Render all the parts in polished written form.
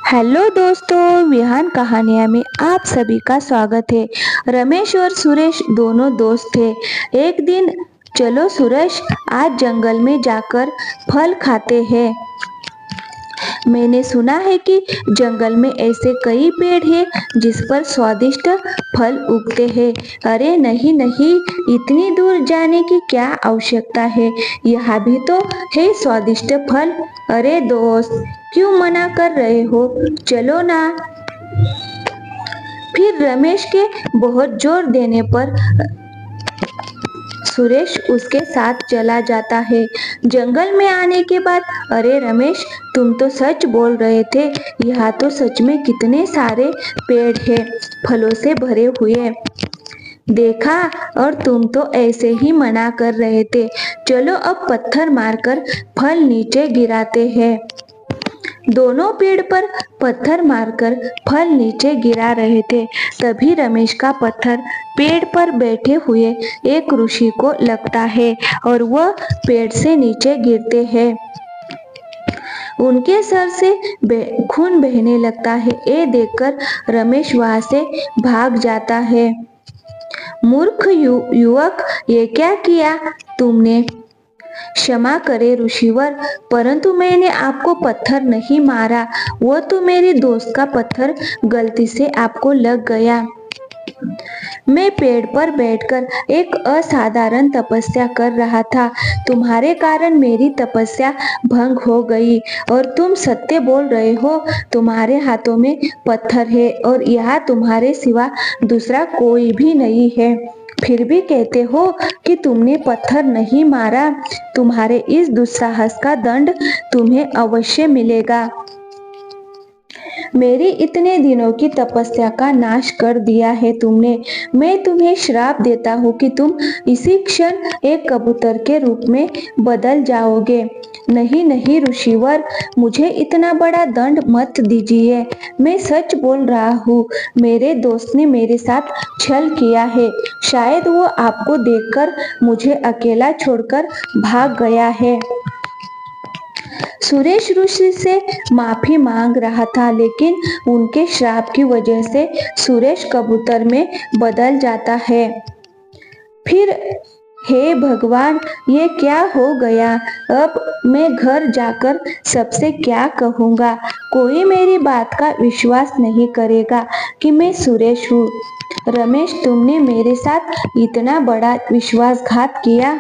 Hello दोस्तों, विहान कहानियाँ में आप सभी का स्वागत है। रमेश और सुरेश दोनों दोस्त थे। एक दिन, चलो सुरेश, आज जंगल में जाकर फल खाते हैं। मैंने सुना है कि जंगल में ऐसे कई पेड़ हैं जिस पर स्वादिष्ट फल उगते हैं। अरे नहीं नहीं, इतनी दूर जाने की क्या आवश्यकता है, यहाँ भी तो है स्वादिष्ट फल। अरे दोस्त, क्यों मना कर रहे हो, चलो ना। फिर रमेश के बहुत जोर देने पर सुरेश उसके साथ चला जाता है। जंगल में आने के बाद, अरे रमेश, तुम तो सच बोल रहे थे, यहाँ तो सच में कितने सारे पेड़ हैं, फलों से भरे हुए। देखा, और तुम तो ऐसे ही मना कर रहे थे। चलो अब पत्थर मारकर फल नीचे गिराते हैं। दोनों पेड़ पर पत्थर मारकर फल नीचे गिरा रहे थे। तभी रमेश का पत्थर पेड़ पर बैठे हुए एक ऋषि को लगता है और वह पेड़ से नीचे गिरते हैं। उनके सर से खून बहने लगता है। ये देखकर रमेश वहां से भाग जाता है। मूर्ख युवक, ये क्या किया तुमने? क्षमा करे ऋषिवर, परंतु मैंने आपको पत्थर नहीं मारा, वो तो मेरे दोस्त का पत्थर गलती से आपको लग गया। मैं पेड़ पर बैठकर एक असाधारण तपस्या कर रहा था। तुम्हारे कारण मेरी तपस्या भंग हो गई और तुम सत्य बोल रहे हो। तुम्हारे हाथों में पत्थर है और यहाँ तुम्हारे सिवा दूसरा कोई भी नहीं है, फिर भी कहते हो कि तुमने पत्थर नहीं मारा। तुम्हारे इस दुस्साहस का दंड तुम्हें अवश्य मिलेगा। मेरी इतने दिनों की तपस्या का नाश कर दिया है तुमने। मैं तुम्हें श्राप देता हूँ कि तुम इसी क्षण एक कबूतर के रूप में बदल जाओगे। नहीं नहीं ऋषिवर, मुझे इतना बड़ा दंड मत दीजिए। मैं सच बोल रहा हूँ, मेरे दोस्त ने मेरे साथ छल किया है। शायद वो आपको देखकर मुझे अकेला छोड़कर भाग गया है। सुरेश ऋषि से माफी मांग रहा था, लेकिन उनके श्राप की वजह से सुरेश कबूतर में बदल जाता है। फिर, हे भगवान, ये क्या हो गया? अब मैं घर जाकर सबसे क्या कहूँगा? कोई मेरी बात का विश्वास नहीं करेगा कि मैं सुरेश हूँ। रमेश, तुमने मेरे साथ इतना बड़ा विश्वासघात किया।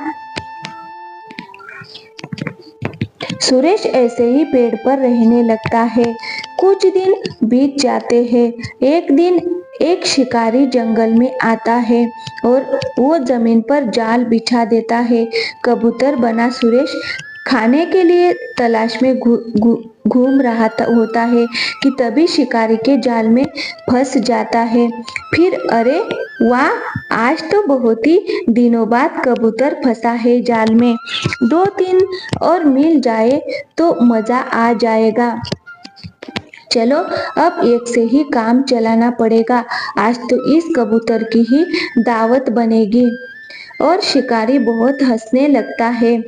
सुरेश ऐसे ही पेड़ पर रहने लगता है। कुछ दिन बीत जाते हैं। एक दिन एक शिकारी जंगल में आता है और वो जमीन पर जाल बिछा देता है। कबूतर बना सुरेश खाने के लिए तलाश में घूम रहा होता है कि तभी शिकारी के जाल में फंस जाता है। फिर, अरे वाह, आज तो बहुत ही दिनों बाद कबूतर फंसा है जाल में। 2-3 और मिल जाए तो मजा आ जाएगा। चलो, अब एक से ही काम चलाना पड़ेगा। आज तो इस कबूतर की ही दावत बनेगी। और शिकारी बहुत हंसने लगता है।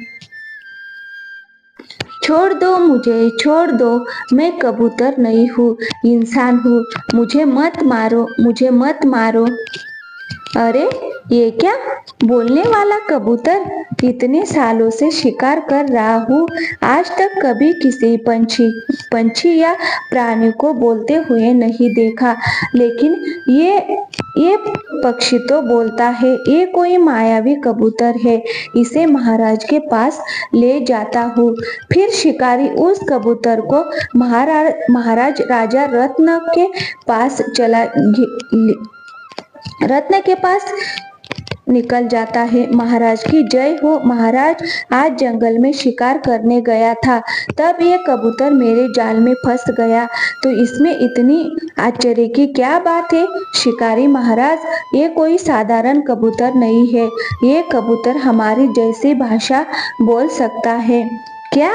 छोड़ दो मुझे, छोड़ दो, मैं कबूतर नहीं हूँ, इंसान हूँ। मुझे मत मारो, मुझे मत मारो। अरे ये क्या, बोलने वाला कबूतर? इतने सालों से शिकार कर रहा हूँ, आज तक कभी किसी पंछी या प्राणी को बोलते हुए नहीं देखा। लेकिन ये पक्षी तो बोलता है। ये कोई मायावी कबूतर है। इसे महाराज के पास ले जाता हूँ। फिर शिकारी उस कबूतर को महाराज राजा रत्न के पास निकल जाता है। महाराज की जय हो महाराज, आज जंगल में शिकार करने गया था, तब ये कबूतर मेरे जाल में फंस गया, तो इसमें इतनी आश्चर्य की क्या बात है? शिकारी महाराज, ये कोई साधारण कबूतर नहीं है। ये कबूतर हमारी जैसी भाषा बोल सकता है। क्या,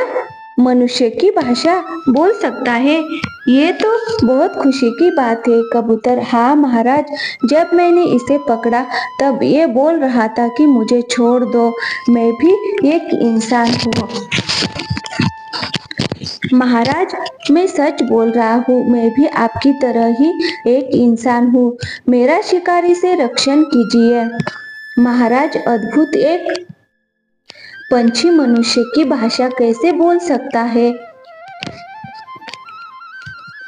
मनुष्य की भाषा बोल सकता है? ये तो बहुत खुशी की बात है। कबूतर, हाँ महाराज, जब मैंने इसे पकड़ा तब ये बोल रहा था कि मुझे छोड़ दो, मैं भी एक इंसान हूँ। महाराज, मैं सच बोल रहा हूँ, मैं भी आपकी तरह ही एक इंसान हूँ। मेरा शिकारी से रक्षण कीजिए। महाराज, अद्भुत, एक पंछी मनुष्य की भाषा कैसे बोल सकता है?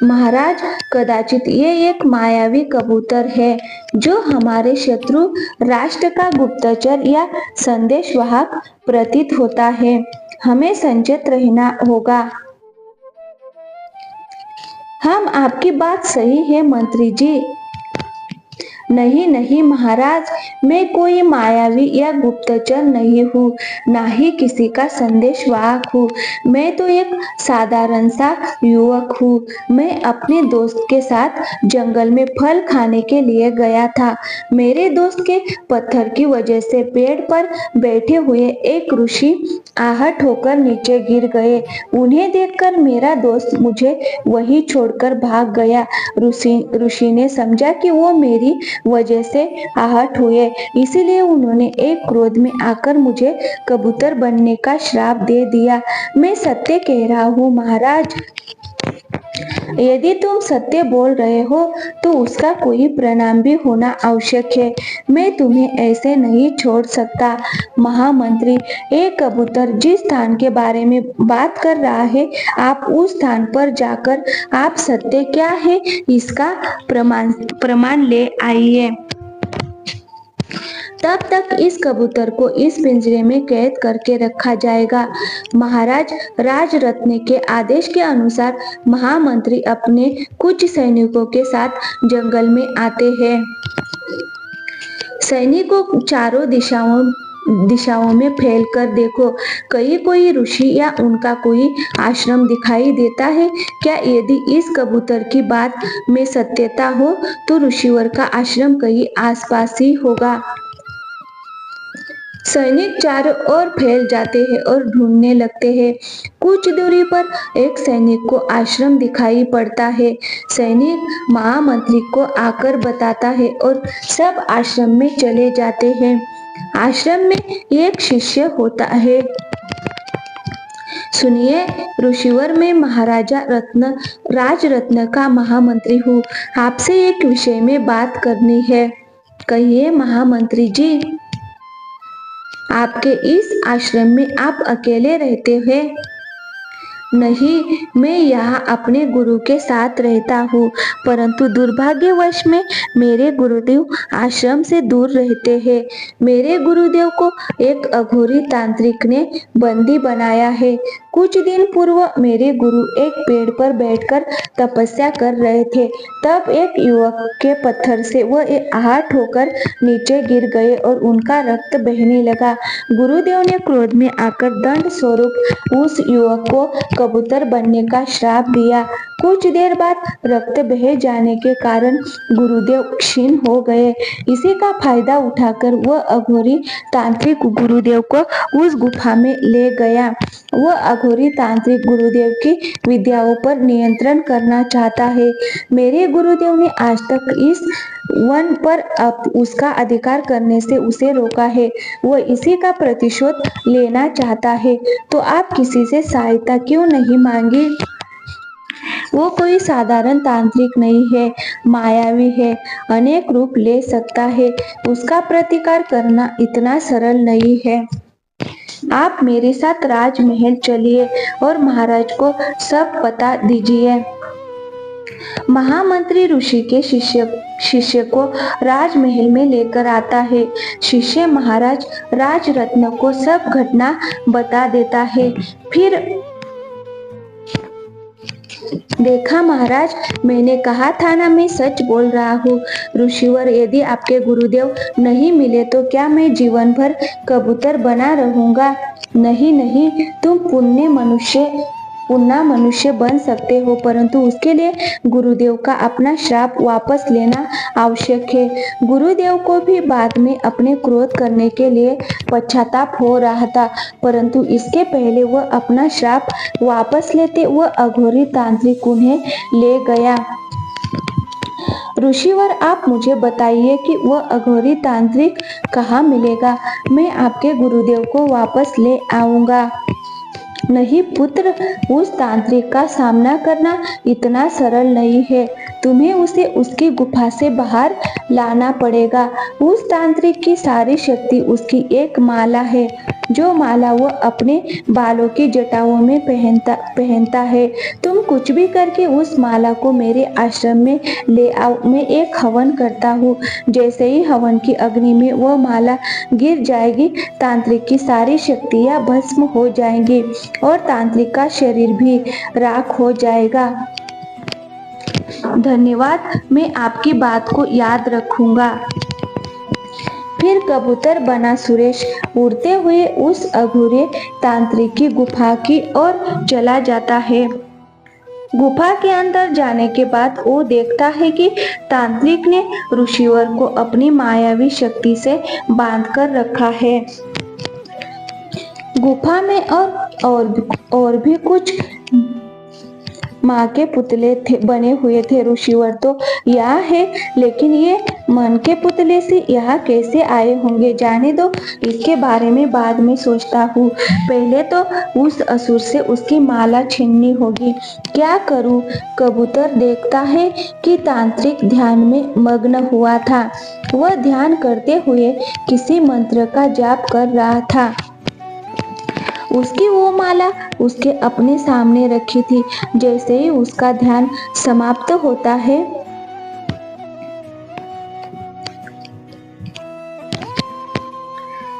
महाराज, कदाचित ये एक मायावी कबूतर है जो हमारे शत्रु राष्ट्र का गुप्तचर या संदेशवाहक प्रतीत होता है। हमें सचेत रहना होगा। हम आपकी बात सही है मंत्री जी। नहीं नहीं महाराज, मैं कोई मायावी या गुप्तचर नहीं हूँ, ना ही किसी का संदेशवाहक हूँ। मैं तो एक साधारण सा युवक हूँ। मैं अपने दोस्त के साथ जंगल में फल खाने के लिए गया था। मेरे दोस्त के पत्थर की वजह से पेड़ पर बैठे हुए एक ऋषि आहट होकर नीचे गिर गए। उन्हें देखकर मेरा दोस्त मुझे वहीं छोड़कर भाग गया। ऋषि ने समझा कि वो मेरी वजह से आहट हुए, इसीलिए उन्होंने एक क्रोध में आकर मुझे कबूतर बनने का श्राप दे दिया। मैं सत्य कह रहा हूँ महाराज। यदि तुम सत्य बोल रहे हो तो उसका कोई परिणाम भी होना आवश्यक है। मैं तुम्हें ऐसे नहीं छोड़ सकता। महामंत्री, एक कबूतर जिस स्थान के बारे में बात कर रहा है, आप उस स्थान पर जाकर आप सत्य क्या है इसका प्रमाण ले आइए। तब तक इस कबूतर को इस पिंजरे में कैद करके रखा जाएगा। महाराज, राजरत्न के आदेश के अनुसार महामंत्री अपने कुछ सैनिकों के साथ जंगल में आते हैं। सैनिकों चारों दिशाओं में फैल कर देखो, कहीं कोई ऋषि या उनका कोई आश्रम दिखाई देता है क्या? यदि इस कबूतर की बात में सत्यता हो तो ऋषिवर का आश्रम कहीं आसपास ही होगा। सैनिक चारों ओर फैल जाते हैं और ढूंढने लगते हैं। कुछ दूरी पर एक सैनिक को आश्रम दिखाई पड़ता है। सैनिक महामंत्री को आकर बताता है और सब आश्रम में चले जाते हैं। आश्रम में एक शिष्य होता है। सुनिए ऋषिवर, मैं महाराजा राजरत्न का महामंत्री हूँ। आपसे एक विषय में बात करनी है। कहिए महामंत्री जी। आपके इस आश्रम में आप अकेले रहते हैं? नहीं, मैं यहाँ अपने गुरु के साथ रहता हूँ, परंतु दुर्भाग्यवश में मेरे गुरुदेव आश्रम से दूर रहते हैं। मेरे गुरुदेव को एक अघोरी तांत्रिक ने बंदी बनाया है। कुछ दिन पूर्व मेरे गुरु एक पेड़ पर बैठकर तपस्या कर रहे थे, तब एक युवक के पत्थर से वह आहट होकर नीचे गिर गए और उनका रक्त बहने लगा। गुरुदेव ने क्रोध में आकर दंड स्वरूप उस युवक को कबूतर बनने का श्राप दिया। कुछ देर बाद रक्त बह जाने के कारण गुरुदेव क्षीण हो गए। इसी का फायदा उठाकर वह अघोरी तांत्रिक गुरुदेव को उस गुफा में ले गया। वह अघोरी तांत्रिक गुरुदेव की विद्याओं पर नियंत्रण करना चाहता है। मेरे गुरुदेव ने आज तक इस वन पर उसका अधिकार करने से उसे रोका है। वह इसी का प्रतिशोध लेना चाहता है। तो आप किसी से सहायता क्यों नहीं मांगी? वो कोई साधारण तांत्रिक नहीं है, मायावी है, अनेक रूप ले सकता है। उसका प्रतिकार करना इतना सरल नहीं है। आप मेरे साथ राजमहल चलिए और महाराज को सब बता दीजिए। महामंत्री ऋषि के शिष्य को राजमहल में लेकर आता है। शिष्य महाराज राजरत्न को सब घटना बता देता है। फिर देखा महाराज, मैंने कहा था ना, मैं सच बोल रहा हूँ। ऋषिवर, यदि आपके गुरुदेव नहीं मिले तो क्या मैं जीवन भर कबूतर बना रहूंगा? नहीं नहीं, तुम पुनः मनुष्य बन सकते हो, परंतु उसके लिए गुरुदेव का अपना श्राप वापस लेना आवश्यक है। गुरुदेव को भी बाद में अपने क्रोध करने के लिए पश्चाताप हो रहा था, परंतु इसके पहले वह अपना श्राप वापस लेते वह अघोरी तांत्रिक उन्हें ले गया। ऋषिवर, आप मुझे बताइए कि वह अघोरी तांत्रिक कहाँ मिलेगा? मैं आपके गुरुदेव को वापस ले आऊंगा। नहीं पुत्र, उस तांत्रिक का सामना करना इतना सरल नहीं है। तुम्हें उसे उसकी गुफा से बाहर लाना पड़ेगा। उस तांत्रिक की सारी शक्ति उसकी एक माला है, जो माला वो अपने बालों की जटाओं में पहनता है। तुम कुछ भी करके उस माला को मेरे आश्रम में ले आओ। मैं एक हवन करता हूँ। जैसे ही हवन की अग्नि में वह माला गिर जाएगी, तांत्रिक की सारी शक्तियाँ भस्म हो जाएंगी और तांत्रिक का शरीर भी राख हो जाएगा। धन्यवाद, मैं आपकी बात को याद रखूंगा। फिर कबूतर बना सुरेश उड़ते हुए उस अधूरे तांत्रिक की गुफा की ओर चला जाता है। गुफा के अंदर जाने के बाद वो देखता है कि तांत्रिक ने ऋषिवर को अपनी मायावी शक्ति से बांध कर रखा है। गुफा में और भी कुछ माँ के पुतले बने हुए थे। ऋषिवर तो यहाँ है, लेकिन ये मन के पुतले से यहाँ कैसे आए होंगे? जाने दो, इसके बारे में बाद में सोचता हूँ। पहले तो उस असुर से उसकी माला छीननी होगी। क्या करूँ? कबूतर देखता है कि तांत्रिक ध्यान में मग्न हुआ था। वह ध्यान करते हुए किसी मंत्र का जाप कर रहा था। उसकी वो माला उसके अपने सामने रखी थी। जैसे ही उसका ध्यान समाप्त होता है,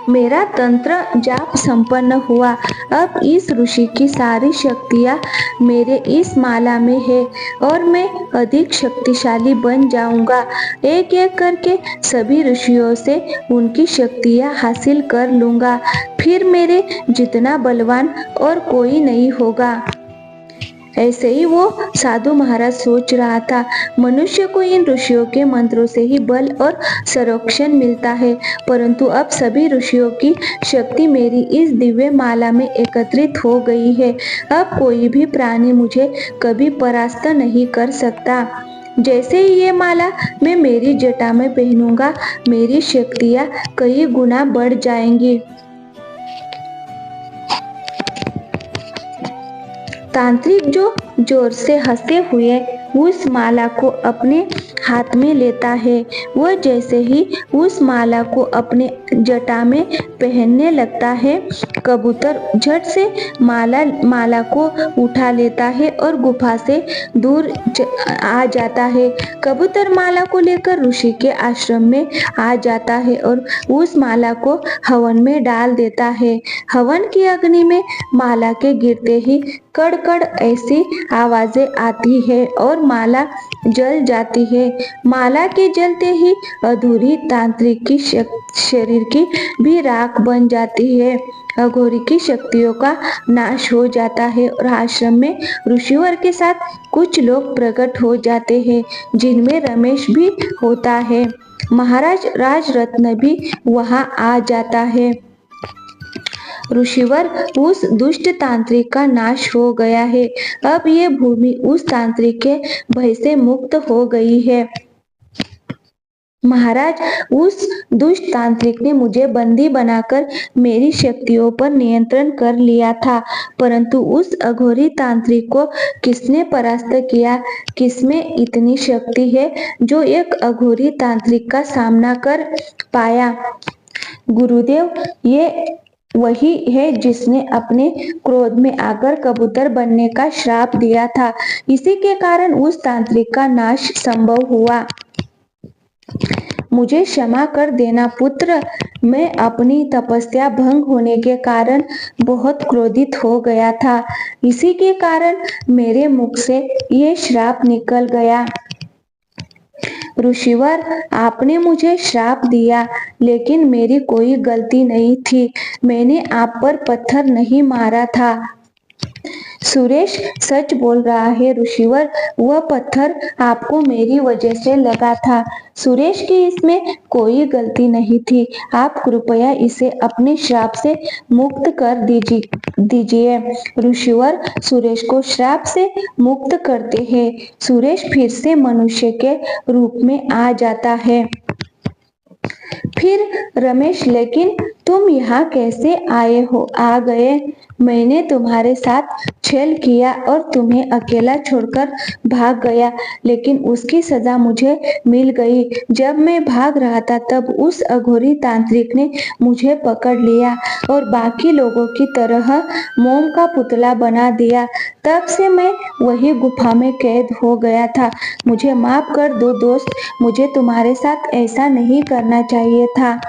मेरा तंत्र जाप संपन्न हुआ। अब इस ऋषि की सारी शक्तियाँ मेरे इस माला में है और मैं अधिक शक्तिशाली बन जाऊंगा। एक एक करके सभी ऋषियों से उनकी शक्तियाँ हासिल कर लूंगा। फिर मेरे जितना बलवान और कोई नहीं होगा। ऐसे ही वो साधु महाराज सोच रहा था। मनुष्य को इन ऋषियों के मंत्रों से ही बल और संरक्षण मिलता है, परंतु अब सभी ऋषियों की शक्ति मेरी इस दिव्य माला में एकत्रित हो गई है। अब कोई भी प्राणी मुझे कभी परास्त नहीं कर सकता। जैसे ही ये माला मैं मेरी जटा में पहनूंगा, मेरी शक्तियाँ कई गुना बढ़ जाएंगी। तांत्रिक जो जोर से हंसते हुए उस माला को अपने हाथ में लेता है, वह जैसे ही उस माला को अपने जटा में पहनने लगता है, कबूतर झट से माला को उठा लेता है और गुफा से दूर आ जाता है। कबूतर माला को लेकर ऋषि के आश्रम में आ जाता है और उस माला को हवन में डाल देता है। हवन की अग्नि में माला के गिरते ही कड़-कड़ ऐसी आवाजें आती है और माला जल जाती है। माला के जलते ही अधूरी तांत्रिक की शरीर की भी राख बन जाती है। अघोरी की शक्तियों का नाश हो जाता है और आश्रम में ऋषिवर के साथ कुछ लोग प्रकट हो जाते हैं, जिनमें रमेश भी होता है। महाराज राजरत्न भी वहां आ जाता है। ऋषिवर उस दुष्ट तांत्रिक का नाश हो गया है। अब ये भूमि उस तांत्रिक के भय से मुक्त हो गई है। महाराज, उस दुष्ट तांत्रिक ने मुझे बंदी बनाकर मेरी शक्तियों पर नियंत्रण कर लिया था, परंतु उस अघोरी तांत्रिक को किसने परास्त किया? किसमें इतनी शक्ति है जो एक अघोरी तांत्रिक का सामना कर पाया? गुरुदेव, ये वही है जिसने अपने क्रोध में आकर कबूतर बनने का श्राप दिया था। इसी के कारण उस तांत्रिक का नाश संभव हुआ। मुझे क्षमा कर देना पुत्र, मैं अपनी तपस्या भंग होने के कारण बहुत क्रोधित हो गया था। इसी के कारण मेरे मुख से ये श्राप निकल गया। ऋषिवर, आपने मुझे श्राप दिया, लेकिन मेरी कोई गलती नहीं थी। मैंने आप पर पत्थर नहीं मारा था। सुरेश सच बोल रहा है ऋषिवर, वह पत्थर आपको मेरी वजह से लगा था। सुरेश की इसमें कोई गलती नहीं थी। आप कृपया इसे अपने श्राप से मुक्त कर दीजिए। ऋषिवर सुरेश को श्राप से मुक्त करते हैं। सुरेश फिर से मनुष्य के रूप में आ जाता है। फिर रमेश, लेकिन तुम यहाँ कैसे आ गए? मैंने तुम्हारे साथ छल किया और तुम्हें अकेला छोड़कर भाग गया, लेकिन उसकी सजा मुझे मिल गई। जब मैं भाग रहा था तब उस अघोरी तांत्रिक ने मुझे पकड़ लिया और बाकी लोगों की तरह मोम का पुतला बना दिया। तब से मैं वही गुफा में कैद हो गया था। मुझे माफ कर दो दोस्त, मुझे तुम्हारे साथ ऐसा नहीं करना चाहिए था।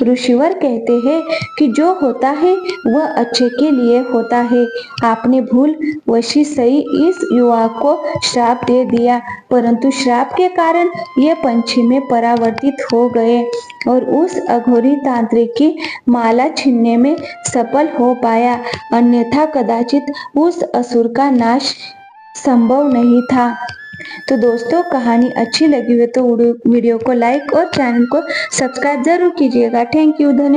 ऋषिवर कहते हैं कि जो होता है वह अच्छे के लिए होता है। आपने भूलवश सही इस युवक को श्राप दे दिया, परंतु श्राप के कारण ये पंछी में परावर्तित हो गए और उस अघोरी तांत्रिक की माला छीनने में सफल हो पाया, अन्यथा कदाचित उस असुर का नाश संभव नहीं था। तो दोस्तों, कहानी अच्छी लगी हो तो वीडियो को लाइक और चैनल को सब्सक्राइब जरूर कीजिएगा। थैंक यू, धन्यवाद।